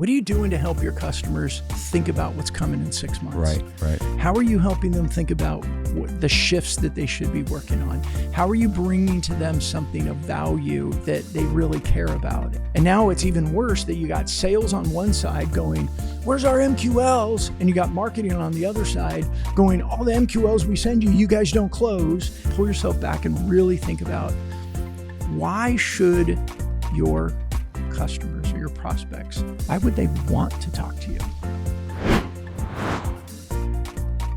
What are you doing to help your customers think about what's coming in 6 months? Right. How are you helping them think about the shifts that they should be working on? How are you bringing to them something of value that they really care about? And now it's even worse that you got sales on one side going, where's our MQLs? And you got marketing on the other side going, all the MQLs we send you, you guys don't close. Pull yourself back and really think about, why should your customers or your prospects, why would they want to talk to you?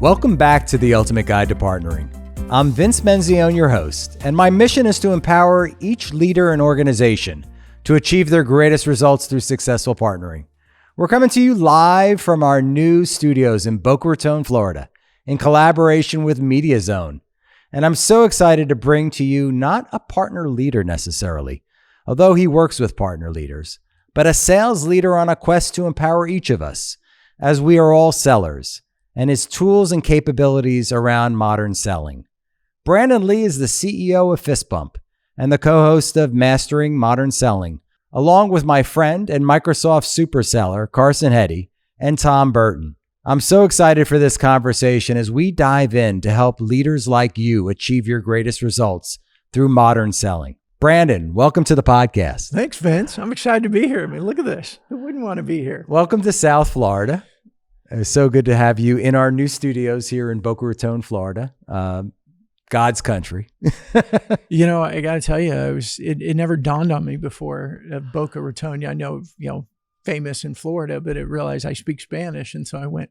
Welcome back to The Ultimate Guide to Partnering. I'm Vince Menzione, your host, and my mission is to empower each leader and organization to achieve their greatest results through successful partnering. We're coming to you live from our new studios in Boca Raton, Florida, in collaboration with MediaZone. And I'm so excited to bring to you not a partner leader necessarily, although he works with partner leaders, but a sales leader on a quest to empower each of us, as we are all sellers, and his tools and capabilities around modern selling. Brandon Lee is the CEO of Fist Bump and the co-host of Mastering Modern Selling, along with my friend and Microsoft super seller, Carson Heady, and Tom Burton. I'm so excited for this conversation as we dive in to help leaders like you achieve your greatest results through modern selling. Brandon, welcome to the podcast. Thanks, Vince. I'm excited to be here. I mean, look at this. Who wouldn't want to be here? Welcome to South Florida. It's so good to have you in our new studios here in Boca Raton, Florida. God's country. You know, I got to tell you, it never dawned on me before. Boca Raton, I know, famous in Florida, but I realized I speak Spanish. And so I went,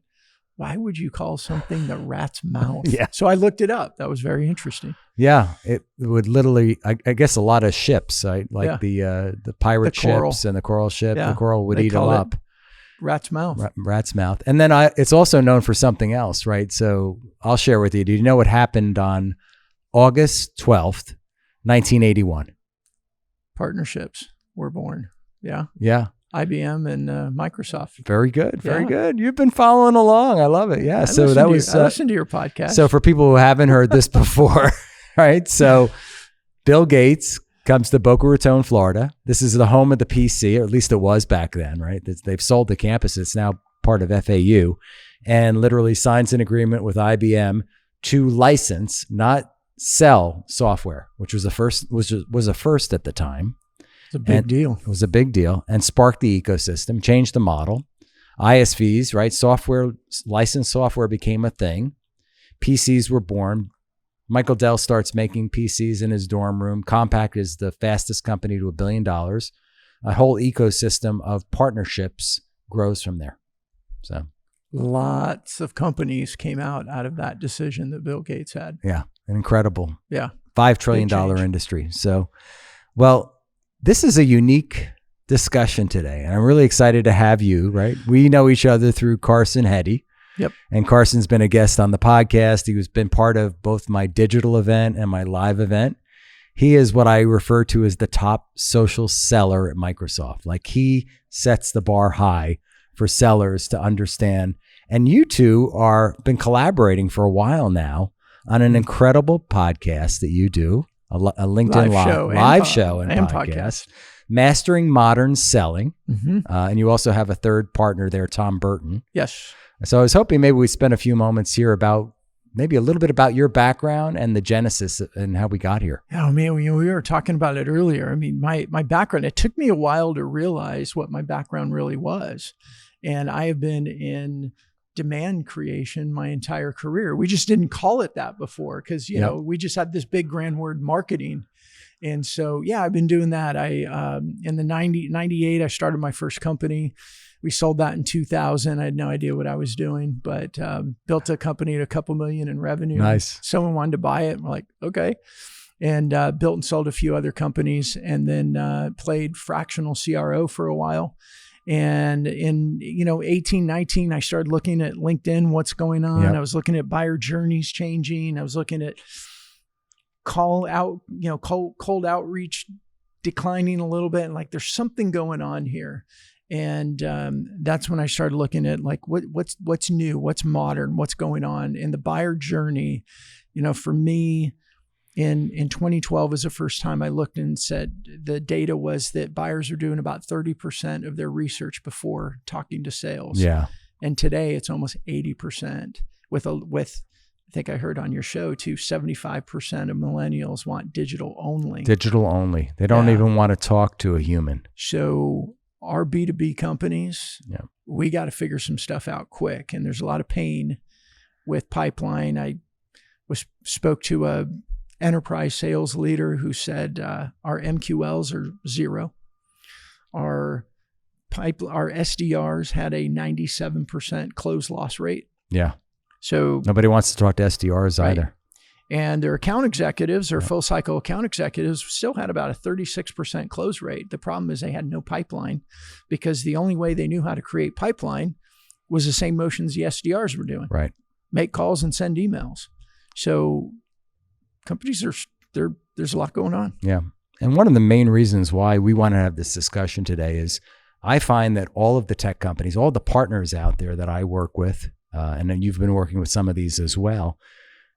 why would you call something the rat's mouth? Yeah. So I looked it up. That was very interesting. Yeah, it would literally, I guess a lot of ships, right? Like the pirate ships and the coral ship, the coral would eat them up. Rat's mouth. Rat's mouth. And then it's also known for something else, right? So I'll share with you. Do you know what happened on August 12th, 1981? Partnerships were born. Yeah. Yeah. IBM and Microsoft. Very good. Very good. You've been following along. I love it. Yeah. I listened to your podcast. So for people who haven't heard this before, right? So Bill Gates comes to Boca Raton, Florida. This is the home of the PC, or at least it was back then, right? They've sold the campus. It's now part of FAU, and literally signs an agreement with IBM to license, not sell software, which was a first at the time. It's a big deal. It was a big deal, and sparked the ecosystem, changed the model. ISVs, right? Licensed software became a thing. PCs were born. Michael Dell starts making PCs in his dorm room. Compaq is the fastest company to $1 billion. A whole ecosystem of partnerships grows from there. So lots of companies came out of that decision that Bill Gates had. Yeah, an incredible $5 trillion industry. So, well, this is a unique discussion today, and I'm really excited to have you, right? We know each other through Carson Heady. Yep. And Carson's been a guest on the podcast. He has been part of both my digital event and my live event. He is what I refer to as the top social seller at Microsoft. Like, he sets the bar high for sellers to understand. And you two are been collaborating for a while now on an incredible podcast that you do, a LinkedIn live show and podcast, Mastering Modern Selling. Mm-hmm. And you also have a third partner there, Tom Burton. Yes. So I was hoping maybe we'd spend a few moments here about maybe a little bit about your background and the genesis and how we got here. Yeah, man, we were talking about it earlier. I mean, my background, it took me a while to realize what my background really was. And I have been in demand creation my entire career. We just didn't call it that before because, we just had this big grand word, marketing. And so, I've been doing that. In the 98, I started my first company. We sold that in 2000. I had no idea what I was doing, but built a company at $2 million in revenue. Nice. Someone wanted to buy it. We're like, okay. And built and sold a few other companies, and then played fractional CRO for a while. And in 18, 19, I started looking at LinkedIn, what's going on. Yep. I was looking at buyer journeys changing. I was looking at cold outreach declining a little bit, and like there's something going on here. And that's when I started looking at like what's new, what's modern, what's going on in the buyer journey. For me, In 2012 was the first time I looked and said the data was that buyers are doing about 30% of their research before talking to sales. Yeah. And today it's almost 80% with I think I heard on your show too, 75% of millennials want digital only. Digital only. They don't even want to talk to a human. So our B2B companies, we got to figure some stuff out quick. And there's a lot of pain with pipeline. I spoke to a enterprise sales leader who said our MQLs are 0. Our SDRs had a 97% close loss rate. Yeah. So nobody wants to talk to SDRs either. And their account executives or full cycle account executives still had about a 36% close rate. The problem is they had no pipeline because the only way they knew how to create pipeline was the same motions the SDRs were doing. Right. Make calls and send emails. So companies there's a lot going on. Yeah. And one of the main reasons why we want to have this discussion today is I find that all of the tech companies, all the partners out there that I work with, and then you've been working with some of these as well,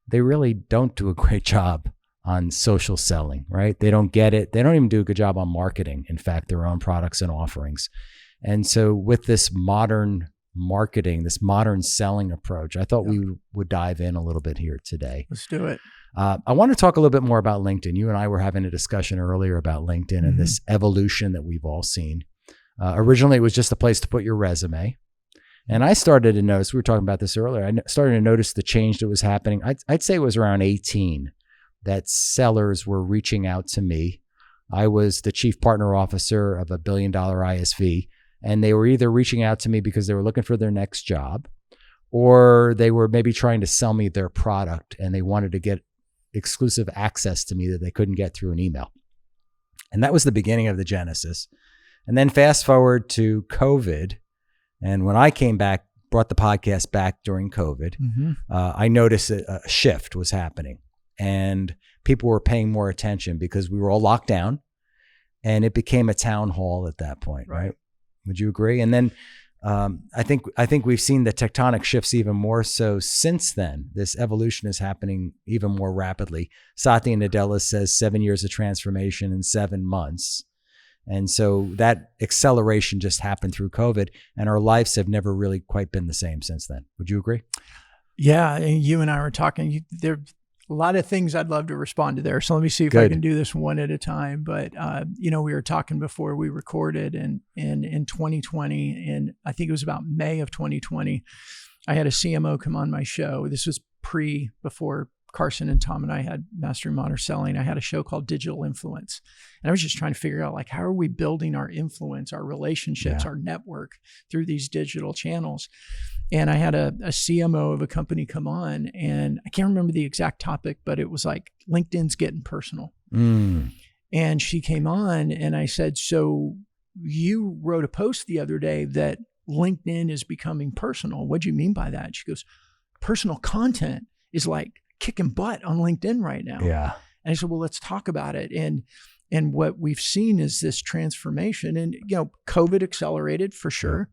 they really don't do a great job on social selling, right? They don't get it. They don't even do a good job on marketing, in fact, their own products and offerings. And so with this modern marketing, this modern selling approach, I thought we would dive in a little bit here today. Let's do it. I want to talk a little bit more about LinkedIn. You and I were having a discussion earlier about LinkedIn and this evolution that we've all seen. Originally, it was just a place to put your resume. And I started to notice, we were talking about this earlier, I started to notice the change that was happening. I'd say it was around 18 that sellers were reaching out to me. I was the chief partner officer of a $1 billion ISV, and they were either reaching out to me because they were looking for their next job, or they were maybe trying to sell me their product and they wanted to get exclusive access to me that they couldn't get through an email. And that was the beginning of the genesis. And then fast forward to COVID. And when I came back, brought the podcast back during COVID, I noticed a shift was happening and people were paying more attention because we were all locked down and it became a town hall at that point, right? Would you agree? And then I think we've seen the tectonic shifts even more so since then. This evolution is happening even more rapidly. Satya Nadella says 7 years of transformation in 7 months. And so that acceleration just happened through COVID, and our lives have never really quite been the same since then. Would you agree? Yeah. And you and I were talking, there are a lot of things I'd love to respond to there. So let me see if I can do this one at a time. But, we were talking before we recorded and in 2020, and I think it was about May of 2020, I had a CMO come on my show. This was before Carson and Tom and I had Mastering Modern Selling. I had a show called Digital Influence. And I was just trying to figure out how are we building our influence, our relationships, our network through these digital channels. And I had a CMO of a company come on, and I can't remember the exact topic, but it was like LinkedIn's getting personal. And she came on and I said, so you wrote a post the other day that LinkedIn is becoming personal. What do you mean by that? She goes, personal content is like kicking butt on LinkedIn right now. Yeah. And I said, well, let's talk about it. And what we've seen is this transformation, and COVID accelerated for sure.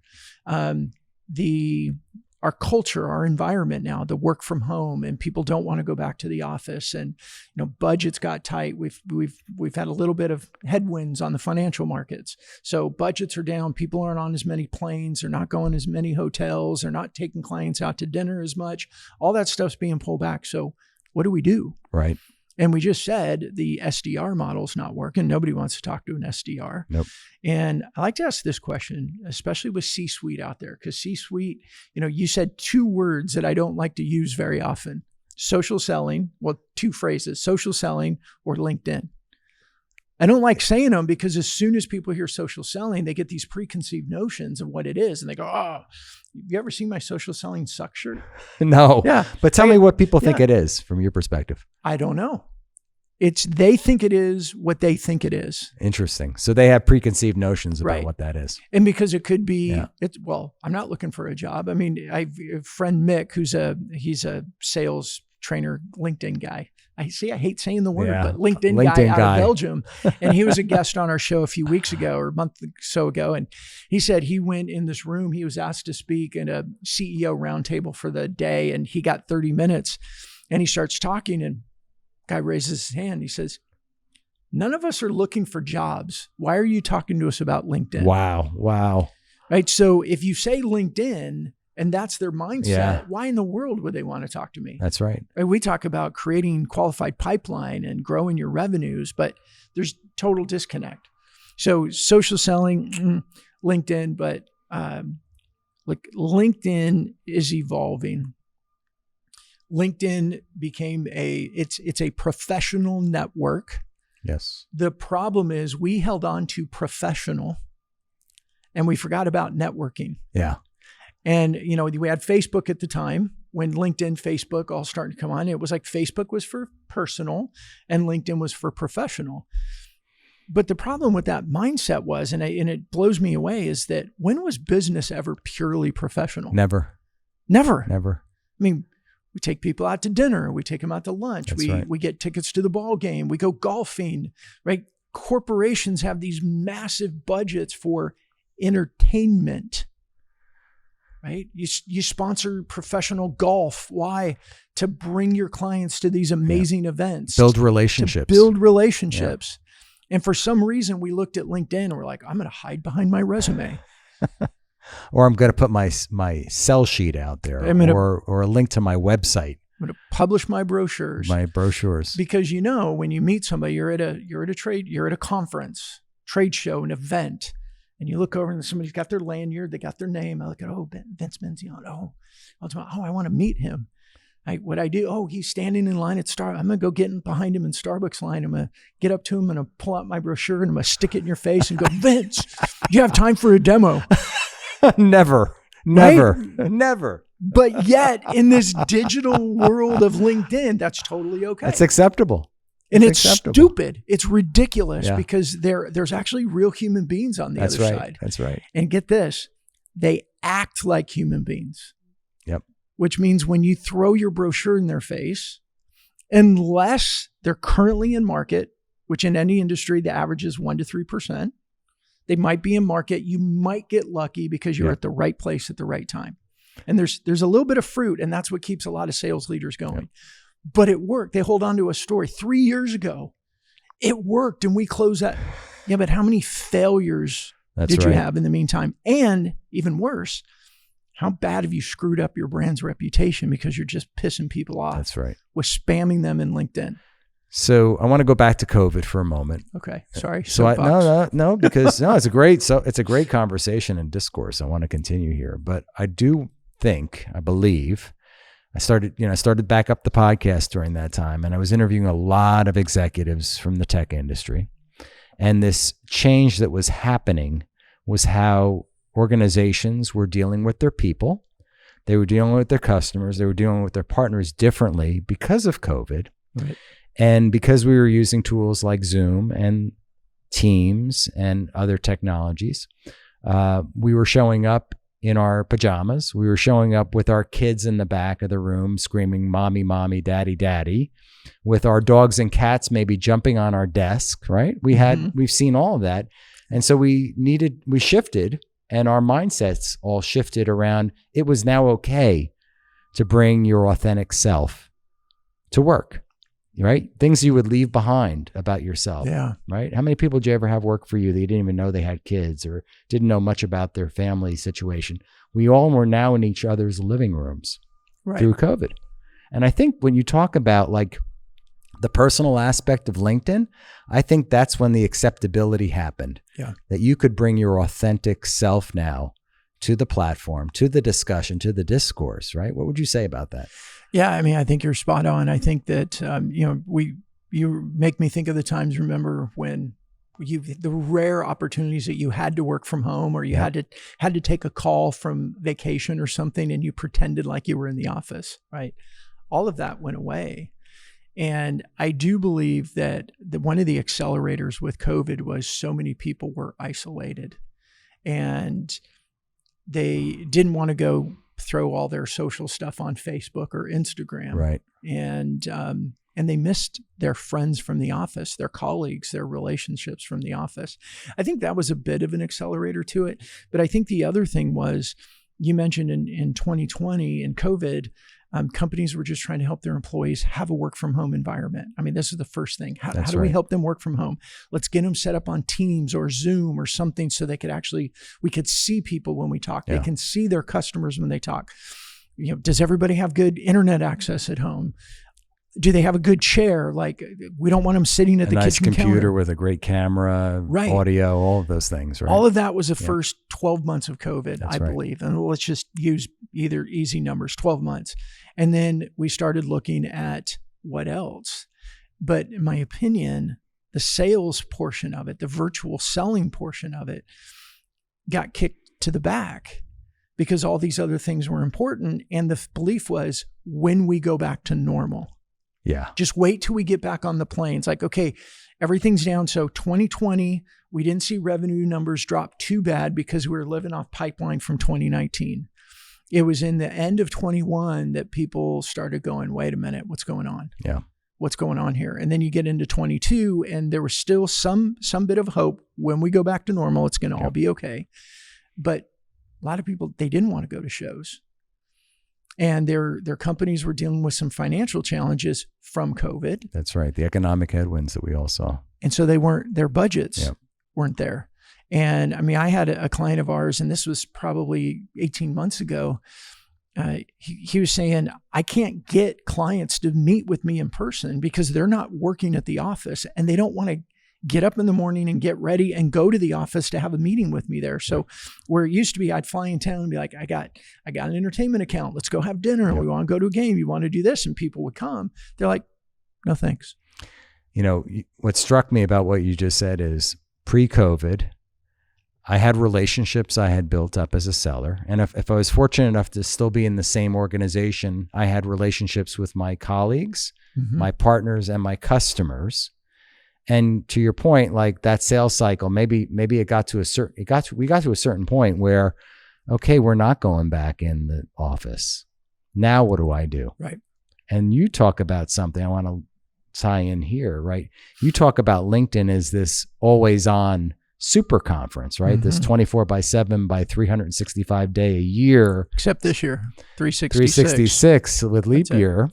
Our culture, our environment now, the work from home, and people don't want to go back to the office, and budgets got tight. We've had a little bit of headwinds on the financial markets, so budgets are down. People aren't on as many planes. They're not going as many hotels. They're not taking clients out to dinner as much. All that stuff's being pulled back. So what do we do? Right. And we just said the SDR model is not working. Nobody wants to talk to an SDR. Nope. And I like to ask this question, especially with C-suite out there, because C-suite, you said 2 words that I don't like to use very often: social selling. Well, 2 phrases: social selling or LinkedIn. I don't like saying them because as soon as people hear social selling, they get these preconceived notions of what it is. And they go, oh, you ever seen my social selling suck shirt? No. Yeah. But tell me what people think it is from your perspective. I don't know. They think it is what they think it is. Interesting. So they have preconceived notions about what that is. And because it could be, I'm not looking for a job. I mean, I have a friend, Mick, he's a sales trainer, LinkedIn guy. I hate saying the word, but LinkedIn guy out of Belgium. And he was a guest on our show a few weeks ago or a month or so ago. And he said he went in this room, he was asked to speak at a CEO roundtable for the day, and he got 30 minutes and he starts talking, and Guy raises his hand. He says, none of us are looking for jobs. Why are you talking to us about LinkedIn? Wow. Right. So if you say LinkedIn and that's their mindset, Yeah. why in the world would they want to talk to me? That's right. Right? We talk about creating qualified pipeline and growing your revenues, but there's total disconnect. So social selling, LinkedIn, but look, LinkedIn is evolving. LinkedIn became it's a professional network. Yes. The problem is we held on to professional and we forgot about networking. Yeah. And, we had Facebook at the time when LinkedIn, Facebook all started to come on. It was like Facebook was for personal and LinkedIn was for professional. But the problem with that mindset was, and it blows me away, is that when was business ever purely professional? Never. I mean, we take people out to dinner. We take them out to lunch. That's right. We get tickets to the ball game. We go golfing, right? Corporations have these massive budgets for entertainment, right? You sponsor professional golf. Why? To bring your clients to these amazing events. Build relationships. Yeah. And for some reason, we looked at LinkedIn and we're like, I'm going to hide behind my resume. Or I'm going to put my sell sheet out there, or a link to my website. I'm going to publish my brochures. Because when you meet somebody, you're at a conference, trade show, an event, and you look over and somebody's got their lanyard, they got their name. I look at, Vince Menzione. I want to meet him. What I do, he's standing in line at Starbucks. I'm going to go get behind him in Starbucks line. I'm going to get up to him and I'm going to pull out my brochure and I'm going to stick it in your face and go, Vince, do you have time for a demo? Never. But yet in this digital world of LinkedIn, that's totally okay. That's acceptable. And it's stupid. It's ridiculous because there's actually real human beings on the other side. That's right. And get this, they act like human beings. Yep. Which means when you throw your brochure in their face, unless they're currently in market, which in any industry, the average is 1% to 3%, they might be in market. You might get lucky because you're at the right place at the right time. And there's a little bit of fruit, and that's what keeps a lot of sales leaders going. Yep. But it worked. They hold on to a story. 3 years ago, it worked, and we closed that. Yeah, but how many failures did you have in the meantime? And even worse, how bad have you screwed up your brand's reputation because you're just pissing people off? That's right. With spamming them in LinkedIn. So I want to go back to COVID for a moment. Okay, sorry. No, because it's a great conversation and discourse. I want to continue here, but I believe I started back up the podcast during that time, and I was interviewing a lot of executives from the tech industry, and this change that was happening was how organizations were dealing with their people. They were dealing with their customers. They were dealing with their partners differently because of COVID. Right. And because we were using tools like Zoom and Teams and other technologies, we were showing up in our pajamas. We were showing up with our kids in the back of the room screaming, "Mommy, mommy, daddy, daddy," with our dogs and cats maybe jumping on our desk, right? We've seen all of that. And so we shifted, and our mindsets all shifted around. It was now okay to bring your authentic self to work. Right? Things you would leave behind about yourself. Yeah. Right? How many people did you ever have work for you that you didn't even know they had kids or didn't know much about their family situation? We all were now in each other's living rooms through COVID. And I think when you talk about like the personal aspect of LinkedIn, I think that's when the acceptability happened. Yeah. That you could bring your authentic self now to the platform, to the discussion, to the discourse, right? What would you say about that? Yeah, I mean, I think you're spot on. I think that, you make me think of the times, remember when the rare opportunities that you had to work from home or you had to take a call from vacation or something and you pretended like you were in the office, right? All of that went away. And I do believe that one of the accelerators with COVID was so many people were isolated and they didn't want to go throw all their social stuff on Facebook or Instagram. Right. And they missed their friends from the office, their colleagues, their relationships from the office. I think that was a bit of an accelerator to it. But I think the other thing was, you mentioned in 2020 in COVID, Companies were just trying to help their employees have a work from home environment. I mean, this is the first thing. How do we help them work from home? Let's get them set up on Teams or Zoom or something so they could we could see people when we talk. They can see their customers when they talk. Does everybody have good internet access at home? Do they have a good chair? Like, we don't want them sitting at the kitchen nice computer counter with a great camera, audio, all of those things, right? All of that was the first 12 months of COVID, I believe. And let's just use either easy numbers, 12 months. And then we started looking at what else. But in my opinion, the sales portion of it, the virtual selling portion of it, got kicked to the back because all these other things were important. And the belief was, when we go back to normal, just wait till we get back on the plane. It's like, okay, everything's down. So 2020, we didn't see revenue numbers drop too bad because we were living off pipeline from 2019. It was in the end of 21 that people started going, wait a minute, what's going on? What's going on here? And then you get into 22 and there was still some bit of hope. When we go back to normal, it's going to all be okay. But a lot of people, they didn't want to go to shows. And their companies were dealing with some financial challenges from COVID. That's right. The economic headwinds that we all saw. And so their budgets weren't there. And I mean, I had a client of ours, and this was probably 18 months ago. He was saying, I can't get clients to meet with me in person because they're not working at the office and they don't want to get up in the morning and get ready and go to the office to have a meeting with me there. So where it used to be, I'd fly in town and be like, I got an entertainment account. Let's go have dinner. We want to go to a game. You want to do this? And people would come. They're like, no, thanks. What struck me about what you just said is pre-COVID, I had relationships I had built up as a seller. And if I was fortunate enough to still be in the same organization, I had relationships with my colleagues, my partners, and my customers. And to your point, like that sales cycle, maybe we got to a certain point where, okay, we're not going back in the office. Now what do I do? Right. And you talk about something I want to tie in here, right? You talk about LinkedIn as this always on super conference, right? This 24/7 by 365 day a year. Except this year, 366 with leap year,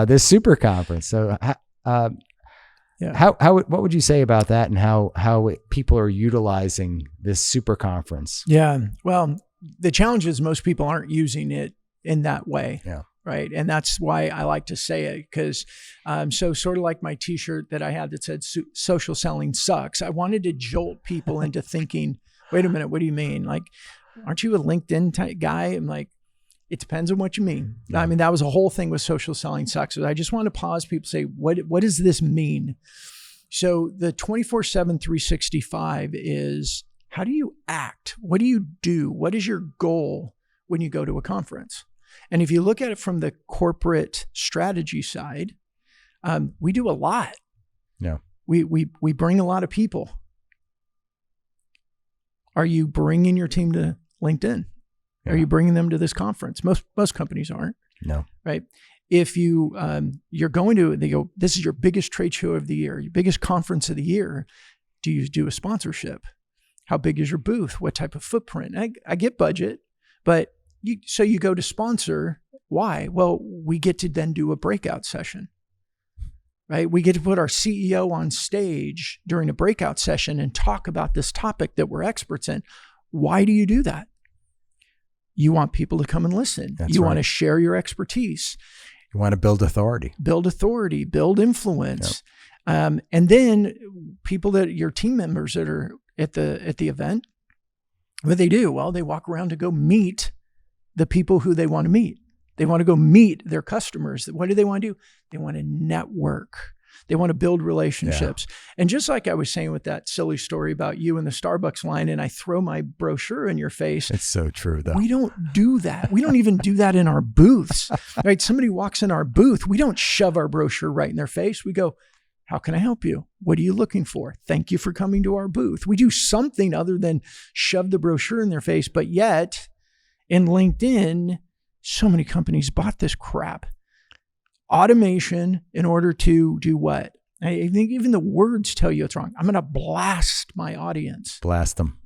this super conference. So, what would you say about that, and how people are utilizing this super conference? Yeah. Well, the challenge is most people aren't using it in that way. Yeah. Right. And that's why I like to say it, because so sort of like my t-shirt that I had that said social selling sucks. I wanted to jolt people into thinking, wait a minute, what do you mean? Like, aren't you a LinkedIn type guy? I'm like, it depends on what you mean. Yeah. I mean, that was a whole thing with social selling sucks. So I just want to pause people, say, what does this mean? So the 24/7 365 is, how do you act? What do you do? What is your goal when you go to a conference? And if you look at it from the corporate strategy side, we do a lot. Yeah. We bring a lot of people. Are you bringing your team to LinkedIn? Yeah. Are you bringing them to this conference? Most companies aren't. No. Right. If you're going to, they go, this is your biggest trade show of the year, your biggest conference of the year. Do you do a sponsorship? How big is your booth? What type of footprint? I get budget, but so you go to sponsor. Why? Well, we get to then do a breakout session, right? We get to put our CEO on stage during a breakout session and talk about this topic that we're experts in. Why do you do that? You want people to come and listen. That's you right. want to share your expertise. You want to build authority. Build influence. Yep. And then people your team members that are at the event, what they do? Well, they walk around to go meet the people who they want to meet. They want to go meet their customers. What do they want to do? They want to network. They want to build relationships. Yeah. And just like I was saying with that silly story about you in the Starbucks line, and I throw my brochure in your face. It's so true, though. We don't do that. We don't even do that in our booths, right? Somebody walks in our booth. We don't shove our brochure right in their face. We go, how can I help you? What are you looking for? Thank you for coming to our booth. We do something other than shove the brochure in their face. But yet in LinkedIn, so many companies bought this crap. Automation in order to do what? I think even the words tell you it's wrong. I'm going to blast my audience. Blast them.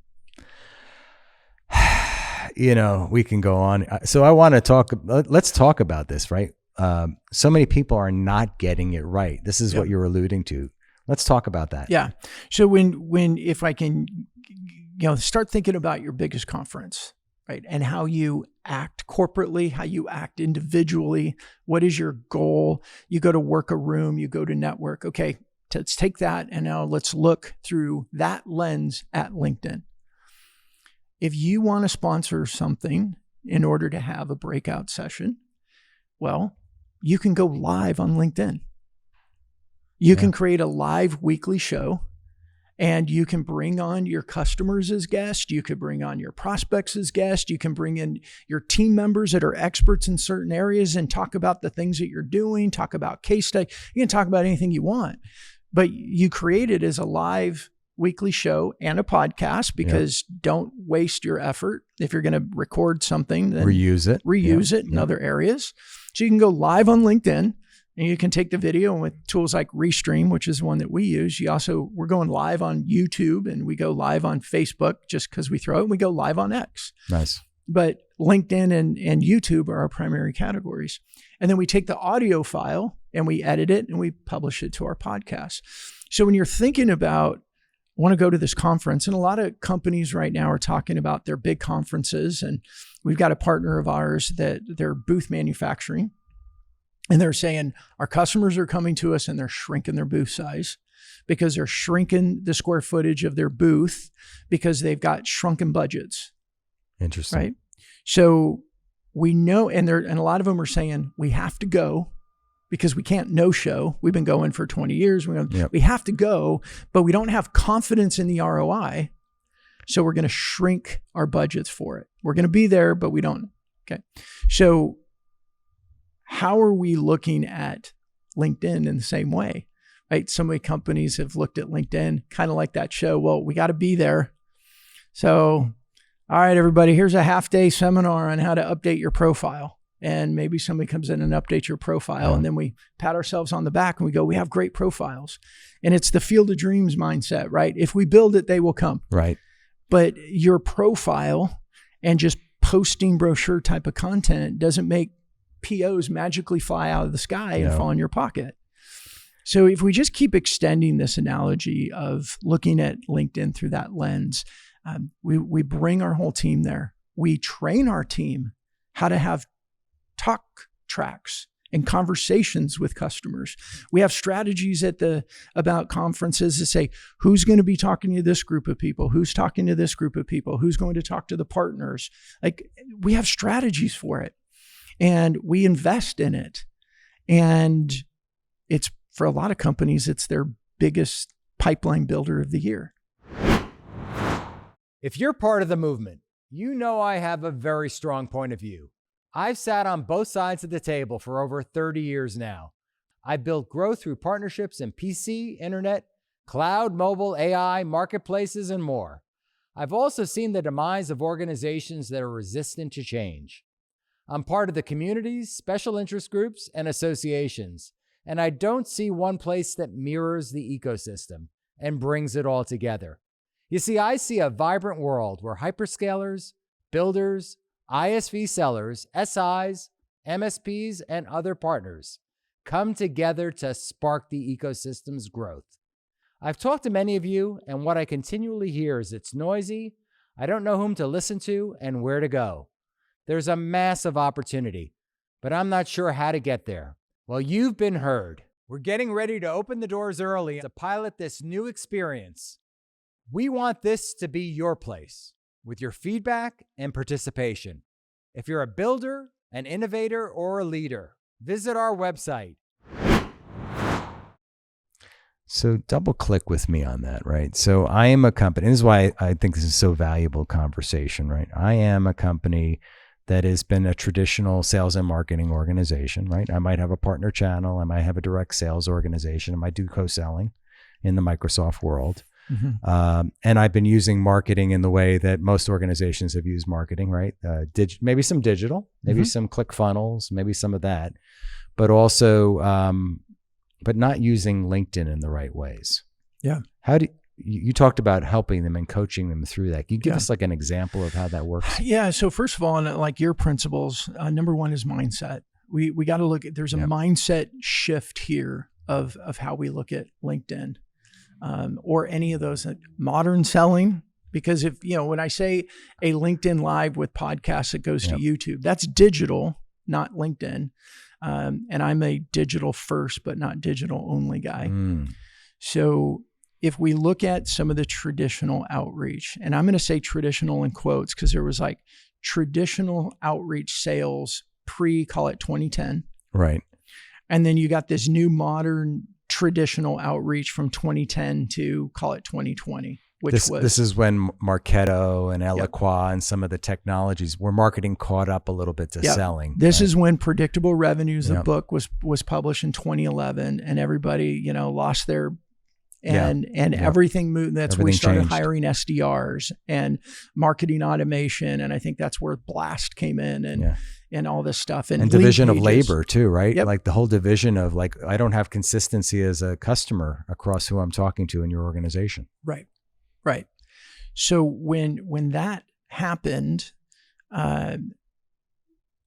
we can go on. So I want to let's talk about this, right? So many people are not getting it right. This is what you're alluding to. Let's talk about that. Yeah. So if I can, start thinking about your biggest conference, right? And how you act corporately, how you act individually. What is your goal? You go to work a room, you go to network. Okay, let's take that. And now let's look through that lens at LinkedIn. If you want to sponsor something in order to have a breakout session, well, you can go live on LinkedIn. You can create a live weekly show, and you can bring on your customers as guests. You could bring on your prospects as guests. You can bring in your team members that are experts in certain areas and talk about the things that you're doing, talk about case study. You can talk about anything you want, but you create it as a live weekly show and a podcast, because don't waste your effort. If you're going to record something, then reuse it in other areas. So you can go live on LinkedIn, and you can take the video, and with tools like Restream, which is one that we use. We're going live on YouTube, and we go live on Facebook just because we throw it, and we go live on X. Nice. But LinkedIn and YouTube are our primary categories. And then we take the audio file and we edit it and we publish it to our podcast. So when you're thinking about, I want to go to this conference, and a lot of companies right now are talking about their big conferences, and we've got a partner of ours that they're booth manufacturing, and they're saying our customers are coming to us and they're shrinking their booth size because they're shrinking the square footage of their booth because they've got shrunken budgets. Interesting. Right? So we know, and a lot of them are saying we have to go because we can't no-show. We've been going for 20 years. We have to go, but we don't have confidence in the ROI. So we're going to shrink our budgets for it. We're going to be there, but we don't. Okay. So how are we looking at LinkedIn in the same way? Right? So many companies have looked at LinkedIn kind of like that show. Well, we got to be there. So, all right, everybody, here's a half-day seminar on how to update your profile. And maybe somebody comes in and updates your profile, and then we pat ourselves on the back and we go, we have great profiles. And it's the field of dreams mindset, right? If we build it, they will come. Right. But your profile and just posting brochure type of content doesn't make POs magically fly out of the sky and fall in your pocket. So if we just keep extending this analogy of looking at LinkedIn through that lens, we bring our whole team there. We train our team how to have talk tracks and conversations with customers. We have strategies about conferences to say, who's going to be talking to this group of people? Who's talking to this group of people? Who's going to talk to the partners? Like, we have strategies for it, and we invest in it. And it's, for a lot of companies, it's their biggest pipeline builder of the year. If you're part of the movement, you know I have a very strong point of view. I've sat on both sides of the table for over 30 years now. I built growth through partnerships in PC, internet, cloud, mobile, AI, marketplaces, and more. I've also seen the demise of organizations that are resistant to change. I'm part of the communities, special interest groups, and associations, and I don't see one place that mirrors the ecosystem and brings it all together. You see, I see a vibrant world where hyperscalers, builders, ISV sellers, SIs, MSPs, and other partners come together to spark the ecosystem's growth. I've talked to many of you, and what I continually hear is it's noisy, I don't know whom to listen to, and where to go. There's a massive opportunity, but I'm not sure how to get there. Well, you've been heard. We're getting ready to open the doors early to pilot this new experience. We want this to be your place, with your feedback and participation. If you're a builder, an innovator, or a leader, visit our website. So double click with me on that, right? So I am a company, and this is why I think this is so valuable conversation, right? I am a company that has been a traditional sales and marketing organization, right? I might have a partner channel, I might have a direct sales organization, I might do co-selling in the Microsoft world. Mm-hmm. And I've been using marketing in the way that most organizations have used marketing, right? Maybe some digital, maybe some ClickFunnels, maybe some of that, but also, but not using LinkedIn in the right ways. Yeah. you talked about helping them and coaching them through that. Can you give us like an example of how that works? Yeah. So first of all, like your principles, number one is mindset. We got to look at, there's a mindset shift here of how we look at LinkedIn, or any of those modern selling. Because if, when I say a LinkedIn Live with podcasts that goes to YouTube, that's digital, not LinkedIn. And I'm a digital first, but not digital only guy. So if we look at some of the traditional outreach, and I'm going to say traditional in quotes, because there was like traditional outreach sales call it 2010. Right. And then you got this new modern traditional outreach from 2010 to call it 2020. This is when Marketo and Eloqua and some of the technologies where marketing caught up a little bit to selling. This is when Predictable Revenues, the book was published in 2011, and everybody, lost their, everything moved. That's when we started hiring SDRs and marketing automation. And I think that's where Blast came in and all this stuff. And division of labor too, right? Yep. Like the whole division of like, I don't have consistency as a customer across who I'm talking to in your organization. Right. Right. So when that happened, a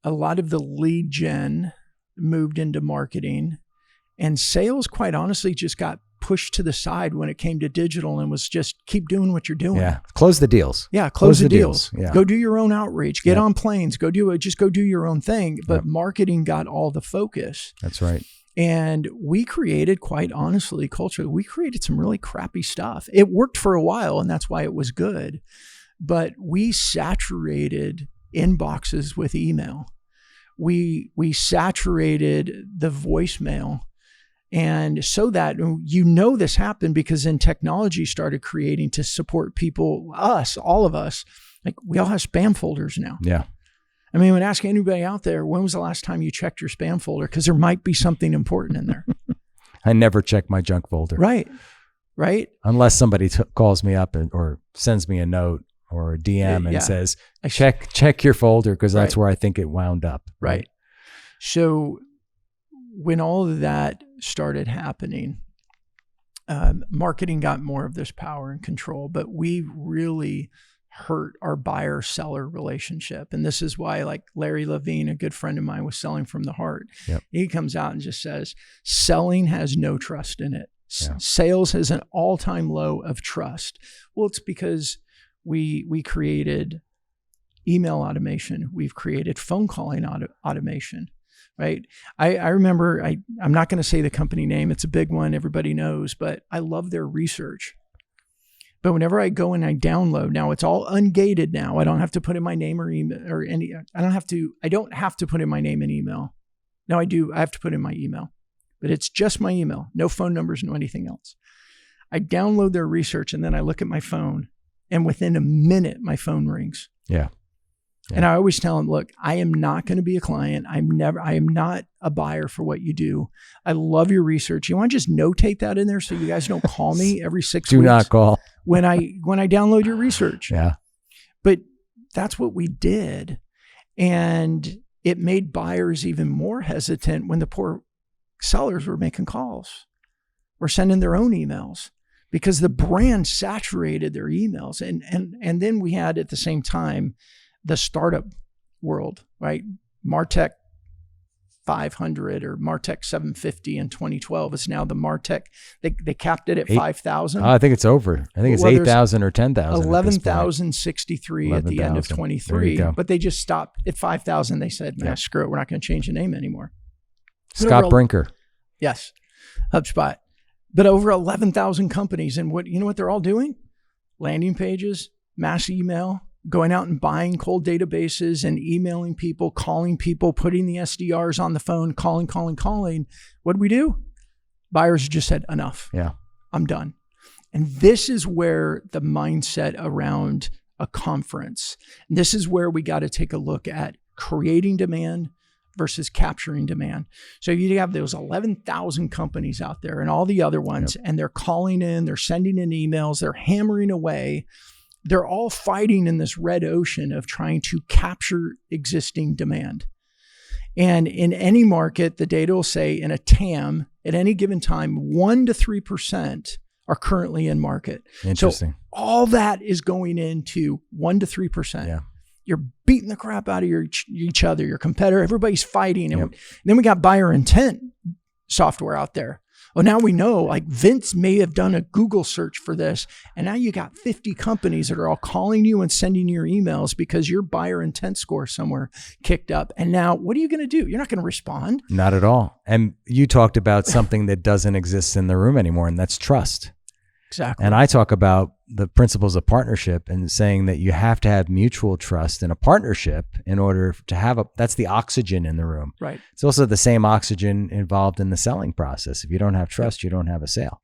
lot of the lead gen moved into marketing, and sales, quite honestly, just got pushed to the side when it came to digital, and was just keep doing what you're doing. Yeah. Close the deals. Yeah. Close the deals. Yeah. Go do your own outreach, get on planes, go do your own thing. But marketing got all the focus. That's right. And we created, quite honestly, culturally, we created some really crappy stuff. It worked for a while, and that's why it was good. But we saturated inboxes with email. We saturated the voicemail. And so that, this happened because then technology started creating to support people, all of us, like we all have spam folders now. Yeah. I mean, when asking anybody out there, when was the last time you checked your spam folder? Because there might be something important in there. I never check my junk folder. Right. Unless somebody calls me up or sends me a note or a DM and says, check your folder, because that's where I think it wound up. Right. So when all of that started happening, marketing got more of this power and control, but we really hurt our buyer-seller relationship. And this is why, like Larry Levine, a good friend of mine, was selling from the heart. Yep. He comes out and just says, selling has no trust in it. Sales has an all-time low of trust. Well, it's because we created email automation. We've created phone calling automation, right? I remember, I'm not going to say the company name. It's a big one. Everybody knows, but I love their research. But whenever I go and I download, now it's all ungated now. I don't have to put in my name or email or any, I don't have to put in my name and email. No, I do. I have to put in my email, but it's just my email, no phone numbers, no anything else. I download their research, and then I look at my phone, and within a minute, my phone rings. Yeah. And I always tell them, look, I am not going to be a client. I am not a buyer for what you do. I love your research. You want to just notate that in there so you guys don't call me every 6 weeks. Do not call. When I download your research. Yeah. But that's what we did. And it made buyers even more hesitant when the poor sellers were making calls or sending their own emails, because the brand saturated their emails. And then we had at the same time the startup world, right? MarTech 500 or MarTech 750 in 2012. It's now the MarTech. They capped it at 5,000. I think it's over. I think it's 8,000 or 10,000. 11,063 at the end of 23. But they just stopped at 5,000. They said, screw it. We're not going to change the name anymore. Scott Brinker. Yes. HubSpot. But over 11,000 companies. And what they're all doing? Landing pages, mass email, going out and buying cold databases and emailing people, calling people, putting the SDRs on the phone, calling. What did we do? Buyers just said, enough. Yeah. I'm done. And this is where the mindset around a conference, and this is where we got to take a look at creating demand versus capturing demand. So you have those 11,000 companies out there and all the other ones, and they're calling in, they're sending in emails, they're hammering away. They're all fighting in this red ocean of trying to capture existing demand. And in any market, the data will say in a TAM, at any given time, 1% to 3% are currently in market. Interesting. So all that is going into 1 to 3%. Yeah. You're beating the crap out of each other, your competitor. Everybody's fighting. And then we got buyer intent software out there. Well, now we know, like Vince may have done a Google search for this, and now you got 50 companies that are all calling you and sending you your emails because your buyer intent score somewhere kicked up. And now what are you going to do? You're not going to respond. Not at all. And you talked about something that doesn't exist in the room anymore, and that's trust. Exactly. And I talk about the principles of partnership and saying that you have to have mutual trust in a partnership in order to have that's the oxygen in the room. Right. It's also the same oxygen involved in the selling process. If you don't have trust, you don't have a sale.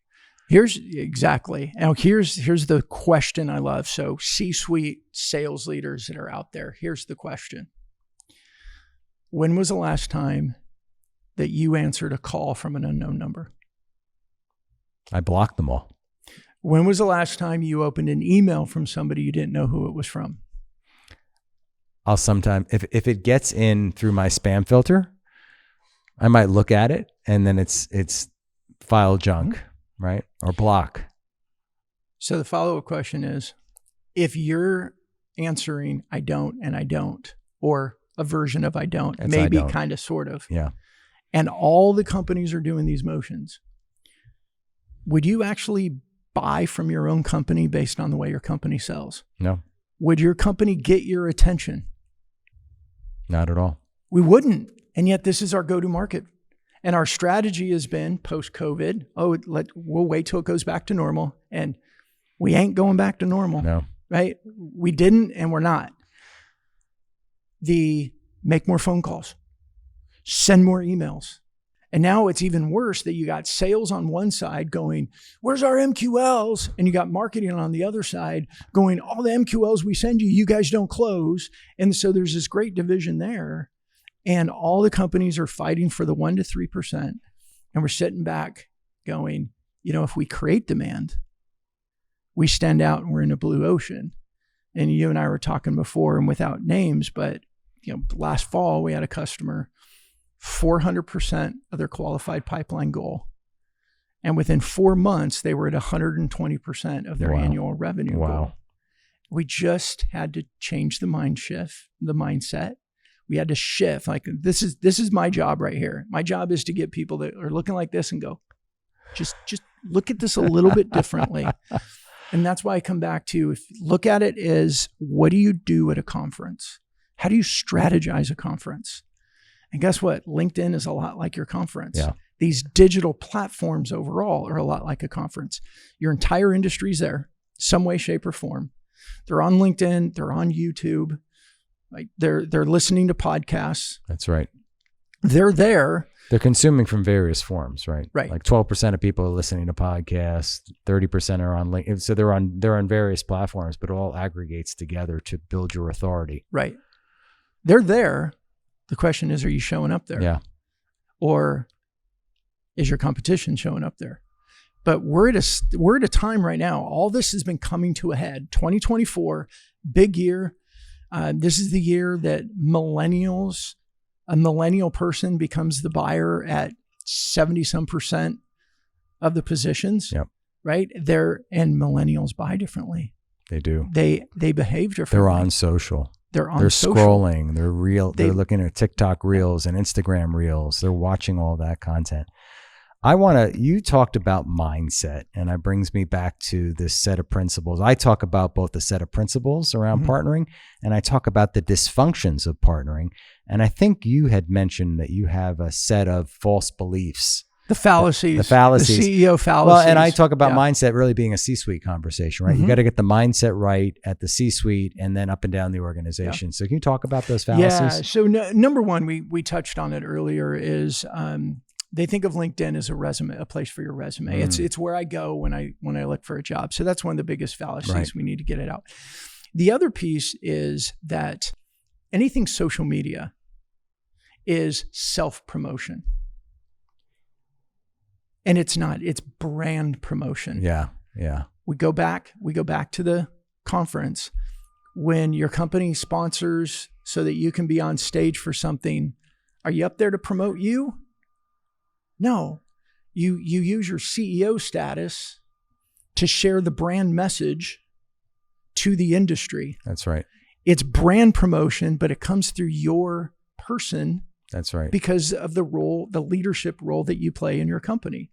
Exactly. Now here's the question I love. So C-suite sales leaders that are out there, here's the question. When was the last time that you answered a call from an unknown number? I blocked them all. When was the last time you opened an email from somebody you didn't know who it was from? I'll sometimes, if it gets in through my spam filter, I might look at it and then it's file junk, right? Or block. So the follow-up question is, if you're answering I don't and I don't, or a version of I don't, It's maybe I don't. kind of sort of, Yeah. and all the companies are doing these motions, would you actually buy from your own company based on the way your company sells? No, Would your company get your attention? not at all. We wouldn't. And yet this is our go-to-market. And our strategy has been post-COVID, we'll wait till it goes back to normal. And we ain't going back to normal. No. Right? We didn't and we're not. Make more phone calls. Send more emails. And now it's even worse that you got sales on one side going, where's our MQLs? And you got marketing on the other side going, all the MQLs we send you, you guys don't close. And so there's this great division there. And all the companies are fighting for the 1 to 3%. And we're sitting back going, if we create demand, we stand out and we're in a blue ocean. And you and I were talking before, and without names, but last fall we had a customer, 400% of their qualified pipeline goal. And within 4 months, they were at 120% of their annual revenue goal. We just had to change the mindset. We had to shift. Like this is my job right here. My job is to get people that are looking like this and go, just look at this a little bit differently. And that's why I come back to, look at it as, what do you do at a conference? How do you strategize a conference? And guess what? LinkedIn is a lot like your conference. Yeah. These digital platforms overall are a lot like a conference. Your entire industry's there, some way, shape, or form. They're on LinkedIn. They're on YouTube. Like they're listening to podcasts. That's right. They're there. They're consuming from various forms, right? Right. Like 12% of people are listening to podcasts, 30% are on LinkedIn. So they're on various platforms, but it all aggregates together to build your authority. Right. They're there. The question is, are you showing up there? Yeah. Or is your competition showing up there? But we're at a time right now. All this has been coming to a head. 2024, big year. This is the year that a millennial person becomes the buyer at 70% of the positions. Yep. Right? And millennials buy differently. They do. They behave differently. They're on social. They're social. Scrolling. They're looking at TikTok reels and Instagram reels. They're watching all that content. You talked about mindset, and that brings me back to this set of principles. I talk about both the set of principles around partnering, and I talk about the dysfunctions of partnering. And I think you had mentioned that you have a set of false beliefs. The fallacies. The fallacies. The CEO fallacies. Well, and I talk about mindset really being a C-suite conversation, right? You got to get the mindset right at the C-suite and then up and down the organization. So can you talk about those fallacies? Yeah. So number one, we touched on it earlier, is they think of LinkedIn as a place for your resume. It's where I go when I look for a job. So that's one of the biggest fallacies. Right. We need to get it out. The other piece is that anything social media is self-promotion. And it's not, it's brand promotion. Yeah. Yeah. We go back to the conference. When your company sponsors so that you can be on stage for something, are you up there to promote you? No. You use your CEO status to share the brand message to the industry. That's right. It's brand promotion, but it comes through your person. That's right. Because of the role, the leadership role that you play in your company.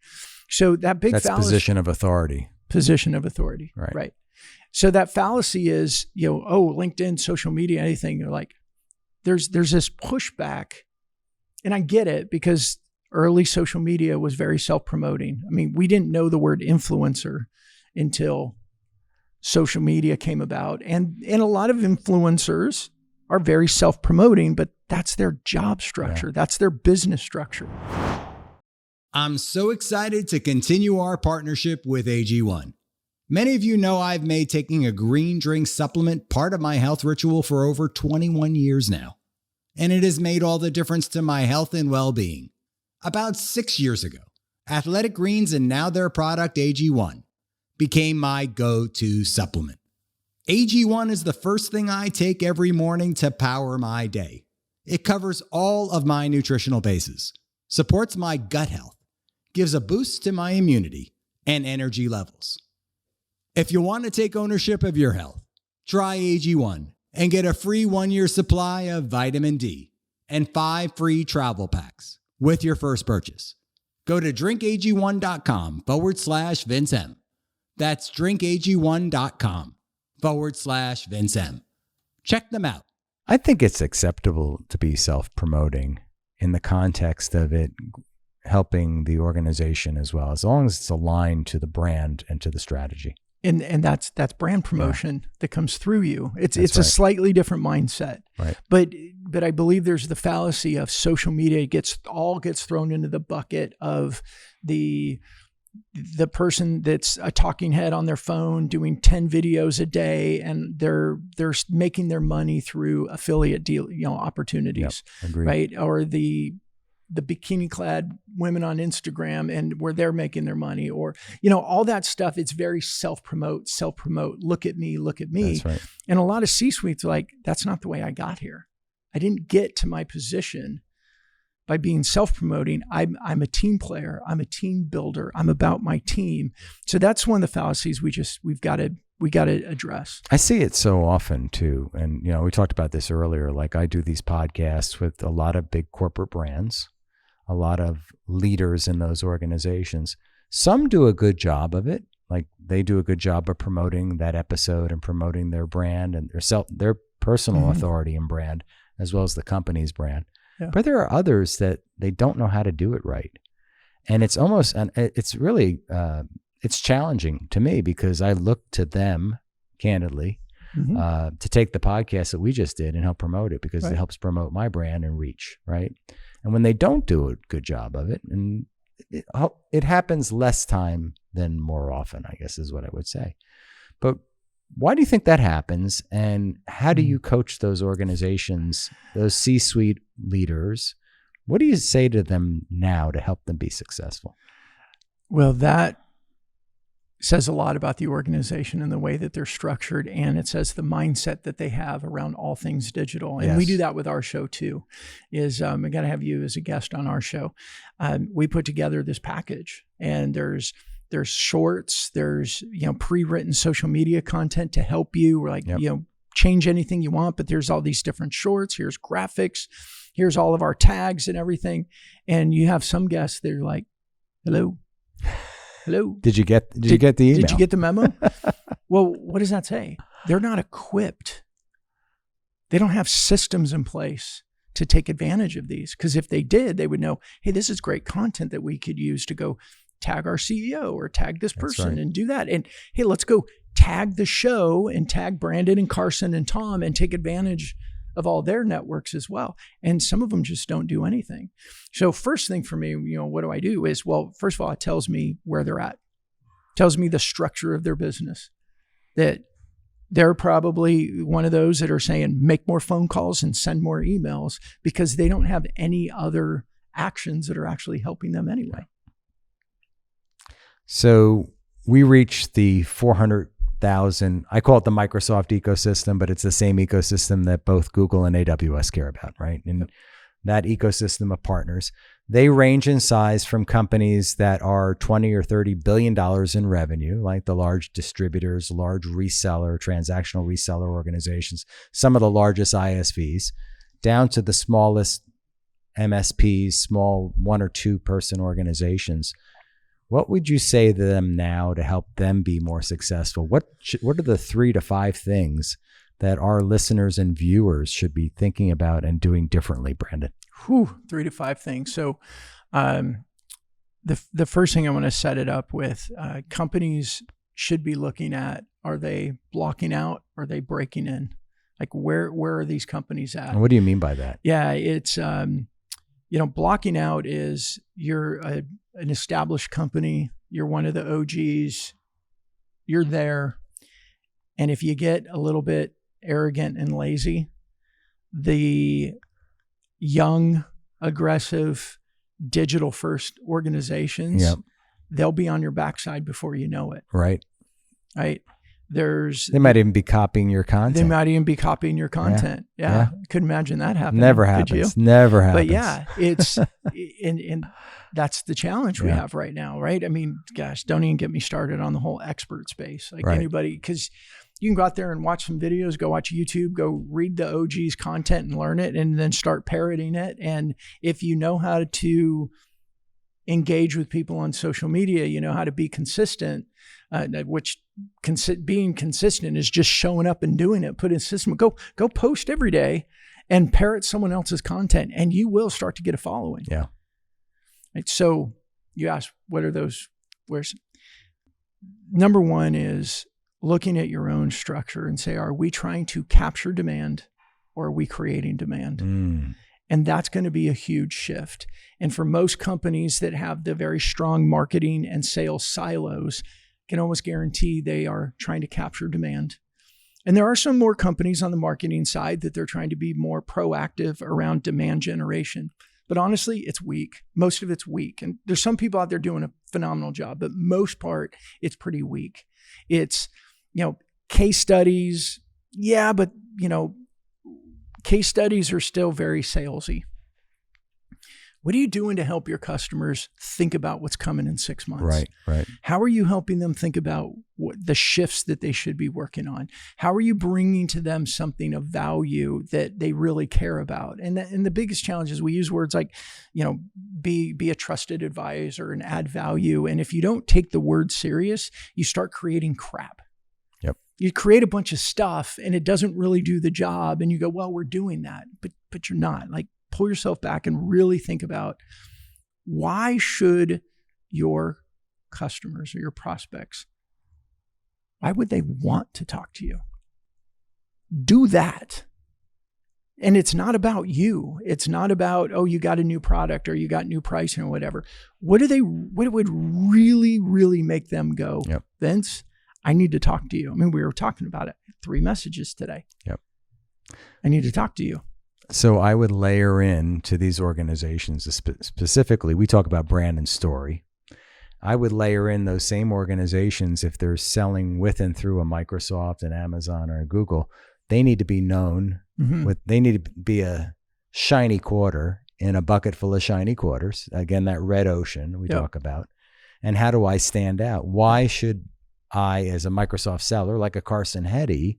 So that big that's fallacy. Position of authority. Position of authority. Right. So that fallacy is, LinkedIn, social media, anything. You're like, there's this pushback. And I get it, because early social media was very self-promoting. I mean, we didn't know the word influencer until social media came about. And a lot of influencers are very self-promoting, but that's their job structure. Yeah. That's their business structure. I'm so excited to continue our partnership with AG1. Many of you know I've made taking a green drink supplement part of my health ritual for over 21 years now, and it has made all the difference to my health and well-being. About 6 years ago, Athletic Greens and now their product AG1 became my go-to supplement. AG1 is the first thing I take every morning to power my day. It covers all of my nutritional bases, supports my gut health, gives a boost to my immunity and energy levels. If you want to take ownership of your health, try AG1 and get a free 1-year supply of vitamin D and 5 free travel packs with your first purchase. Go to drinkag1.com/Vince M. That's drinkag1.com/Vince M. Check them out. I think it's acceptable to be self-promoting in the context of it helping the organization as well, as long as it's aligned to the brand and to the strategy. And that's brand promotion that comes through you. It's a slightly different mindset. Right. But I believe there's the fallacy of social media gets thrown into the bucket of the person that's a talking head on their phone doing 10 videos a day, and they're making their money through affiliate deal, opportunities. Yep, agreed. Right? Or the bikini clad women on Instagram and where they're making their money, or, all that stuff. It's very self-promote, look at me. That's right. And a lot of C-suites are like, that's not the way I got here. I didn't get to my position by being self-promoting. I'm a team player. I'm a team builder. I'm about my team. So that's one of the fallacies we got to address. I see it so often too. And, we talked about this earlier. Like, I do these podcasts with a lot of big corporate brands, a lot of leaders in those organizations. Some do a good job of it. Like, they do a good job of promoting that episode and promoting their brand and their personal authority and brand, as well as the company's brand. Yeah. But there are others that they don't know how to do it right. And it's really it's challenging to me, because I look to them candidly to take the podcast that we just did and help promote it, because it helps promote my brand and reach, right? And when they don't do a good job of it, and it happens less time than more often, I guess is what I would say. But why do you think that happens? And how do you coach those organizations, those C-suite leaders? What do you say to them now to help them be successful? Well, that says a lot about the organization and the way that they're structured. And it says the mindset that they have around all things digital. And we do that with our show too, is we got to have you as a guest on our show. We put together this package, and there's shorts, there's, pre-written social media content to help you, like, change anything you want, but there's all these different shorts. Here's graphics. Here's all of our tags and everything. And you have some guests that are like, hello. Did you get the email? Did you get the memo? Well, what does that say? They're not equipped. They don't have systems in place to take advantage of these. Because if they did, they would know, hey, this is great content that we could use to go tag our CEO or tag this person and do that. And hey, let's go tag the show and tag Brandon and Carson and Tom and take advantage of all their networks as well. And some of them just don't do anything. So first thing for me, what do I do is, well, first of all, it tells me where they're at. It tells me the structure of their business, that they're probably one of those that are saying, make more phone calls and send more emails, because they don't have any other actions that are actually helping them anyway. So we reached the 400,000, I call it the Microsoft ecosystem, but it's the same ecosystem that both Google and AWS care about, right? And that ecosystem of partners. They range in size from companies that are 20 or $30 billion in revenue, like the large distributors, large reseller, transactional reseller organizations, some of the largest ISVs, down to the smallest MSPs, small 1 or 2 person organizations. What would you say to them now to help them be more successful? What are the 3 to 5 things that our listeners and viewers should be thinking about and doing differently, Brandon? 3 to 5 things. So the first thing I want to set it up with, companies should be looking at, are they blocking out? Are they breaking in? Like where are these companies at? And what do you mean by that? Yeah, it's, blocking out is you're an established company. You're one of the OGs. You're there. And if you get a little bit arrogant and lazy, the young, aggressive, digital-first organizations, they'll be on your backside before you know it. Right. They might even be copying your content. Yeah. Couldn't imagine that happening. Never happens. Never happens. But yeah, it's and that's the challenge we have right now, right? I mean, gosh, don't even get me started on the whole expert space. Like anybody, because you can go out there and watch some videos, go watch YouTube, go read the OG's content and learn it, and then start parroting it. And if you know how to engage with people on social media, you know how to be consistent, being consistent is just showing up and doing it. Put in a system, go post every day and parrot someone else's content, and you will start to get a following. Yeah. Right. So you ask, what are those? Number one is looking at your own structure and say, are we trying to capture demand or are we creating demand? And that's going to be a huge shift. And for most companies that have the very strong marketing and sales silos, can almost guarantee they are trying to capture demand. And there are some more companies on the marketing side that they're trying to be more proactive around demand generation. But honestly, it's weak. Most of it's weak. And there's some people out there doing a phenomenal job, but most part, it's pretty weak. It's, case studies. Yeah, but, case studies are still very salesy. What are you doing to help your customers think about what's coming in 6 months? Right. How are you helping them think about the shifts that they should be working on? How are you bringing to them something of value that they really care about? And the biggest challenge is we use words like, be a trusted advisor and add value. And if you don't take the word serious, you start creating crap. Yep. You create a bunch of stuff and it doesn't really do the job. And you go, well, we're doing that, but you're not. Like, pull yourself back and really think about, why should your customers or your prospects, why would they want to talk to you? Do that. And it's not about you. It's not about, oh, you got a new product or you got new pricing or whatever. What would really, really make them go, Vince, I need to talk to you. I mean, we were talking about it. 3 messages today. Yep. I need to talk to you. So I would layer in to these organizations, specifically, we talk about brand and story. I would layer in those same organizations if they're selling with and through a Microsoft, an Amazon, or a Google. They need to be known they need to be a shiny quarter in a bucket full of shiny quarters. Again, that red ocean we talk about. And how do I stand out? Why should I, as a Microsoft seller, like a Carson Heddy,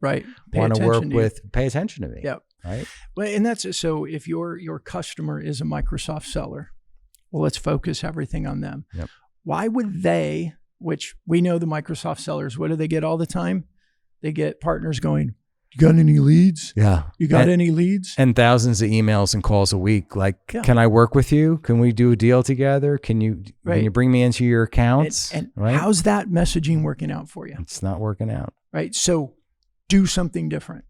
want to work with, pay attention to me? Yep. Right. Well, and that's, so if your customer is a Microsoft seller, well, let's focus everything on them. Yep. Why would they, which we know the Microsoft sellers, what do they get all the time? They get partners going, you got any leads? Yeah. You got any leads? And thousands of emails and calls a week. Like, can I work with you? Can we do a deal together? Can you bring me into your accounts? And how's that messaging working out for you? It's not working out. Right. So do something different.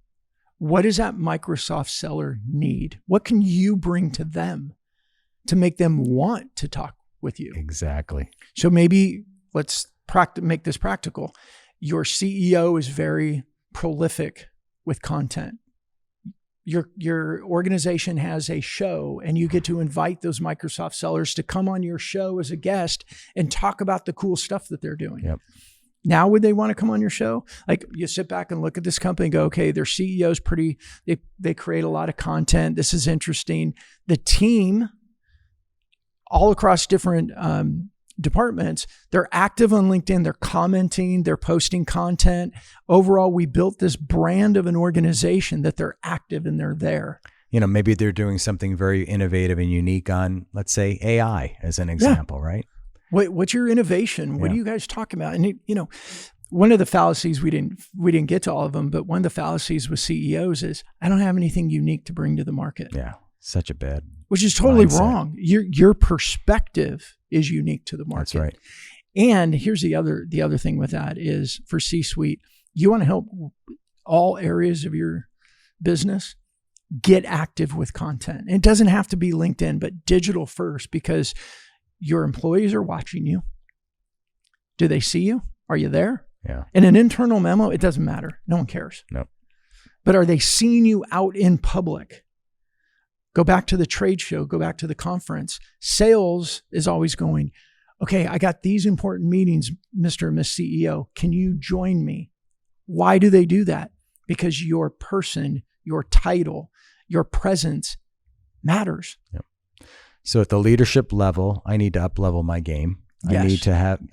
What does that Microsoft seller need? What can you bring to them to make them want to talk with you? Exactly. So maybe let's make this practical. Your CEO is very prolific with content. Your organization has a show and you get to invite those Microsoft sellers to come on your show as a guest and talk about the cool stuff that they're doing. Yep. Now, would they want to come on your show? Like, you sit back and look at this company and go, okay, their CEO's they create a lot of content. This is interesting. The team all across different departments, they're active on LinkedIn, they're commenting, they're posting content. Overall, we built this brand of an organization that they're active and they're there. Maybe they're doing something very innovative and unique on, let's say, AI as an example, right? What's your innovation? What are you guys talking about? And one of the fallacies, we didn't get to all of them, but one of the fallacies with CEOs is, I don't have anything unique to bring to the market. Yeah, such a bad which is totally mindset. Wrong. Your perspective is unique to the market. That's right. And here's the other thing with that is for C-suite, you want to help all areas of your business get active with content. It doesn't have to be LinkedIn, but digital first, because your employees are watching you. Do they see you? Are you there? Yeah. In an internal memo, it doesn't matter. No one cares. No. But are they seeing you out in public? Go back to the trade show, go back to the conference. Sales is always going, okay, I got these important meetings, Mr. and Miss CEO. Can you join me? Why do they do that? Because your person, your title, your presence matters. Yep. So at the leadership level, I need to up-level my game. Yes.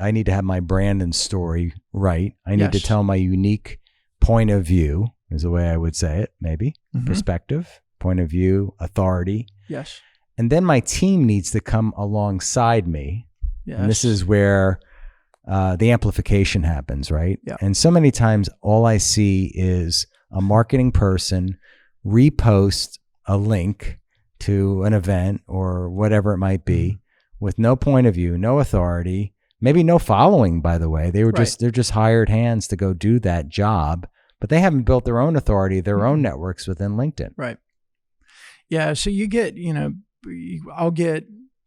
I need to have my brand and story right. I need to Yes. tell my unique point of view, is the way I would say it, maybe. Mhm. Perspective, point of view, authority. Yes. And then my team needs to come alongside me. Yes. And this is where the amplification happens, right? Yeah. And so many times all I see is a marketing person repost a link to an event or whatever it might be with no point of view, no authority, maybe no following, by the way. They're just hired hands to go do that job, but they haven't built their own authority, their own networks within LinkedIn. Right. Yeah. So you get, I'll get,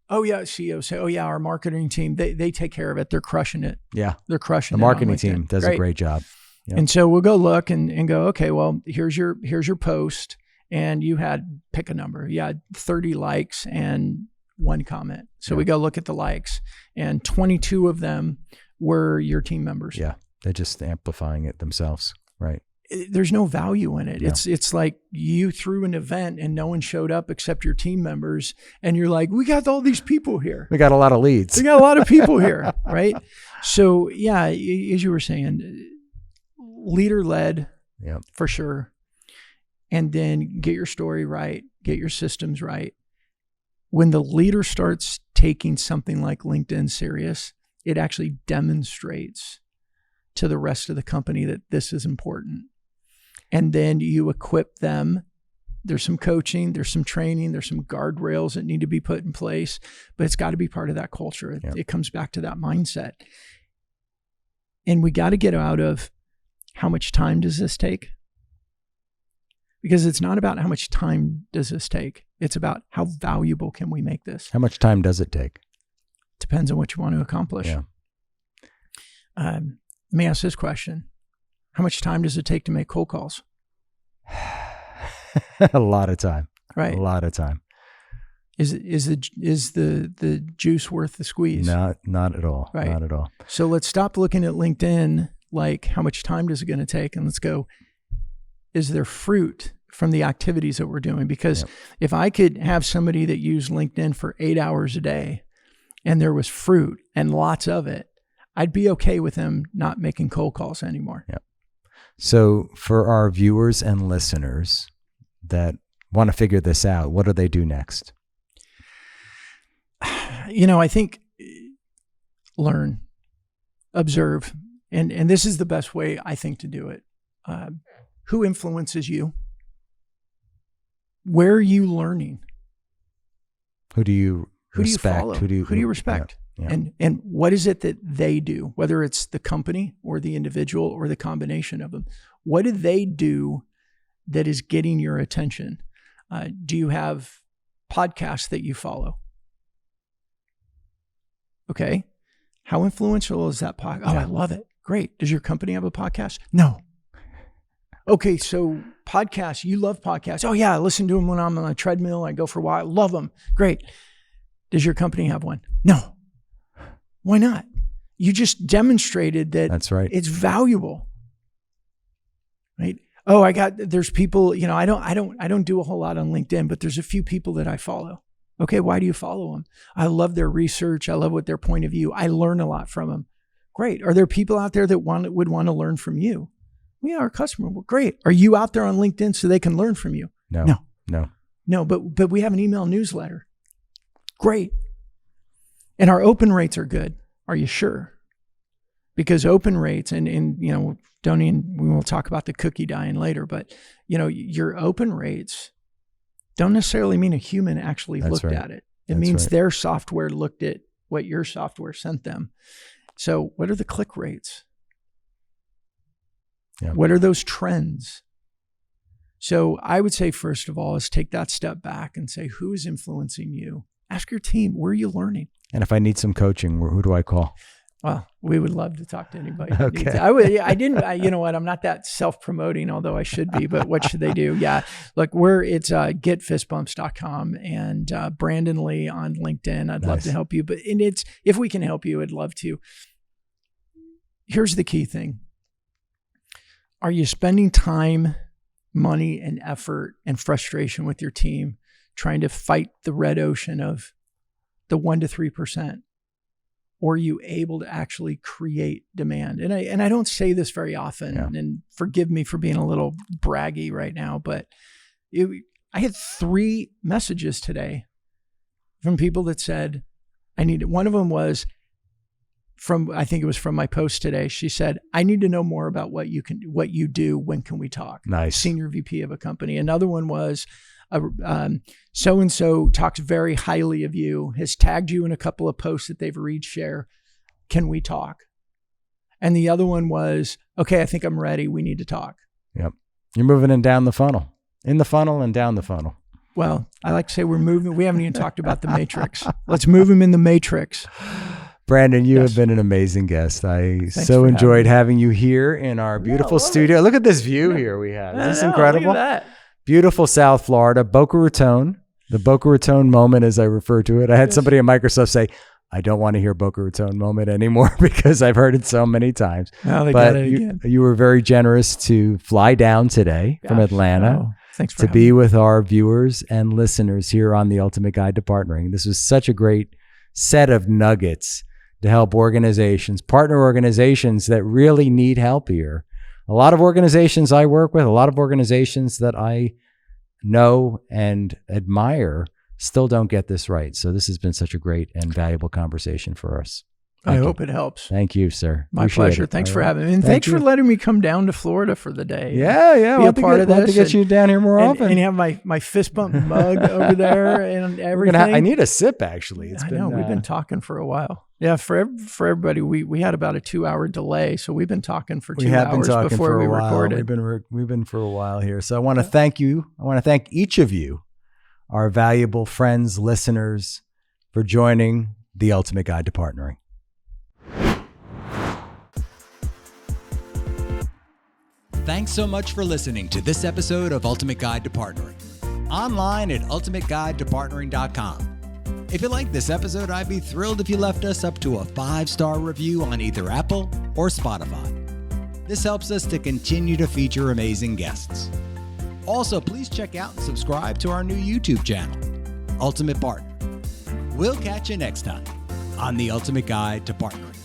oh yeah, CEOs say, oh yeah, our marketing team, they take care of it. They're crushing it. Yeah. They're crushing The it on marketing LinkedIn. team does a great job. Yep. And so we'll go look and go, okay, well, here's your post. And you had, pick a number. You had 30 likes and 1 comment. So we go look at the likes, and 22 of them were your team members. Yeah. They're just amplifying it themselves. Right. There's no value in it. Yeah. It's like you threw an event and no one showed up except your team members. And you're like, we got all these people here. We got a lot of leads. We got a lot of people here. Right. So yeah, as you were saying, leader led for sure. And then get your story right, get your systems right. When the leader starts taking something like LinkedIn serious, it actually demonstrates to the rest of the company that this is important. And then you equip them. There's some coaching, there's some training, there's some guardrails that need to be put in place, but it's got to be part of that culture. It comes back to that mindset. And we got to get out of how much time does this take? Because it's not about how much time does this take. It's about how valuable can we make this. How much time does it take? Depends on what you want to accomplish. Yeah. Let me ask this question. How much time does it take to make cold calls? A lot of time. Right. A lot of time. Is the juice worth the squeeze? Not at all. Right. Not at all. So let's stop looking at LinkedIn like how much time does it going to take, and let's go, is there fruit from the activities that we're doing? Because if I could have somebody that used LinkedIn for 8 hours a day and there was fruit and lots of it, I'd be okay with them not making cold calls anymore. Yeah. So for our viewers and listeners that want to figure this out, what do they do next? I think learn, observe, and this is the best way I think to do it. Who influences you? Where are you learning? Who do you respect? Who do you respect? Yeah. And what is it that they do? Whether it's the company or the individual or the combination of them, what do they do that is getting your attention? Do you have podcasts that you follow? Okay. How influential is that podcast? Oh, I love it. Great. Does your company have a podcast? No. Okay, so podcasts, you love podcasts. Oh yeah, I listen to them when I'm on a treadmill. I go for a while. I love them. Great. Does your company have one? No. Why not? You just demonstrated that That's right. It's valuable. Right? Oh, there's people, I don't do a whole lot on LinkedIn, but there's a few people that I follow. Okay, why do you follow them? I love their research. I love what their point of view. I learn a lot from them. Great. Are there people out there that would want to learn from you? We are a customer. Well, great. Are you out there on LinkedIn so they can learn from you? No, but we have an email newsletter. Great. And our open rates are good. Are you sure? Because open rates and we will talk about the cookie dying later, but your open rates don't necessarily mean a human actually looked at it. It means their software looked at what your software sent them. So what are the click rates? Yeah. What are those trends? So I would say, first of all, is take that step back and say, who is influencing you? Ask your team, where are you learning? And if I need some coaching, who do I call? Well, we would love to talk to anybody. Okay. You know what? I'm not that self-promoting, although I should be, but what should they do? Yeah. Look, it's getfistbumps.com and Brandon Lee on LinkedIn. I'd love to help you, if we can help you, I'd love to. Here's the key thing. Are you spending time, money, and effort and frustration with your team trying to fight the red ocean of the 1% to 3%? Or are you able to actually create demand? And I don't say this very often, and forgive me for being a little braggy right now, but I had 3 messages today from people that said, one of them was I think it was from my post today. She said, I need to know more about what you do. When can we talk? Nice. Senior VP of a company. Another one was, so-and-so talks very highly of you, has tagged you in a couple of posts that they've read share. Can we talk? And the other one was, okay, I think I'm ready. We need to talk. Yep. You're moving in down the funnel, in the funnel and down the funnel. Well, I like to say we're moving. We haven't even talked about the matrix. Let's move them in the matrix. Brandon, you have been an amazing guest. Thanks so enjoyed having you here in our beautiful studio. Look at this view here we have. Isn't this incredible? Look at that. Beautiful South Florida, Boca Raton, the Boca Raton moment, as I refer to it. I had somebody at Microsoft say, I don't want to hear Boca Raton moment anymore because I've heard it so many times. Well, they got it again. You were very generous to fly down today from Atlanta thanks for to be with our viewers and listeners here on The Ultimate Guide to Partnering. This was such a great set of nuggets to help organizations, partner organizations that really need help here. A lot of organizations I work with, a lot of organizations that I know and admire still don't get this right. So this has been such a great and valuable conversation for us. I hope it helps. Thank you, sir. My pleasure. Thanks for having me. And thanks for letting me come down to Florida for the day. Yeah. Be a part of this. We'll have to get you down here more often. And you have my fist bump mug over there and everything. I need a sip, actually. We've been talking for a while. Yeah, for everybody, we had about a 2-hour delay, so we've been talking for 2 hours before we recorded. We've been for a while here. So I want to thank you. I want to thank each of you, our valuable friends, listeners, for joining The Ultimate Guide to Partnering. Thanks so much for listening to this episode of Ultimate Guide to Partnering. Online at ultimateguidetopartnering.com. If you like this episode, I'd be thrilled if you left us up to a 5-star review on either Apple or Spotify. This helps us to continue to feature amazing guests. Also, please check out and subscribe to our new YouTube channel, Ultimate Partner. We'll catch you next time on The Ultimate Guide to Partnering.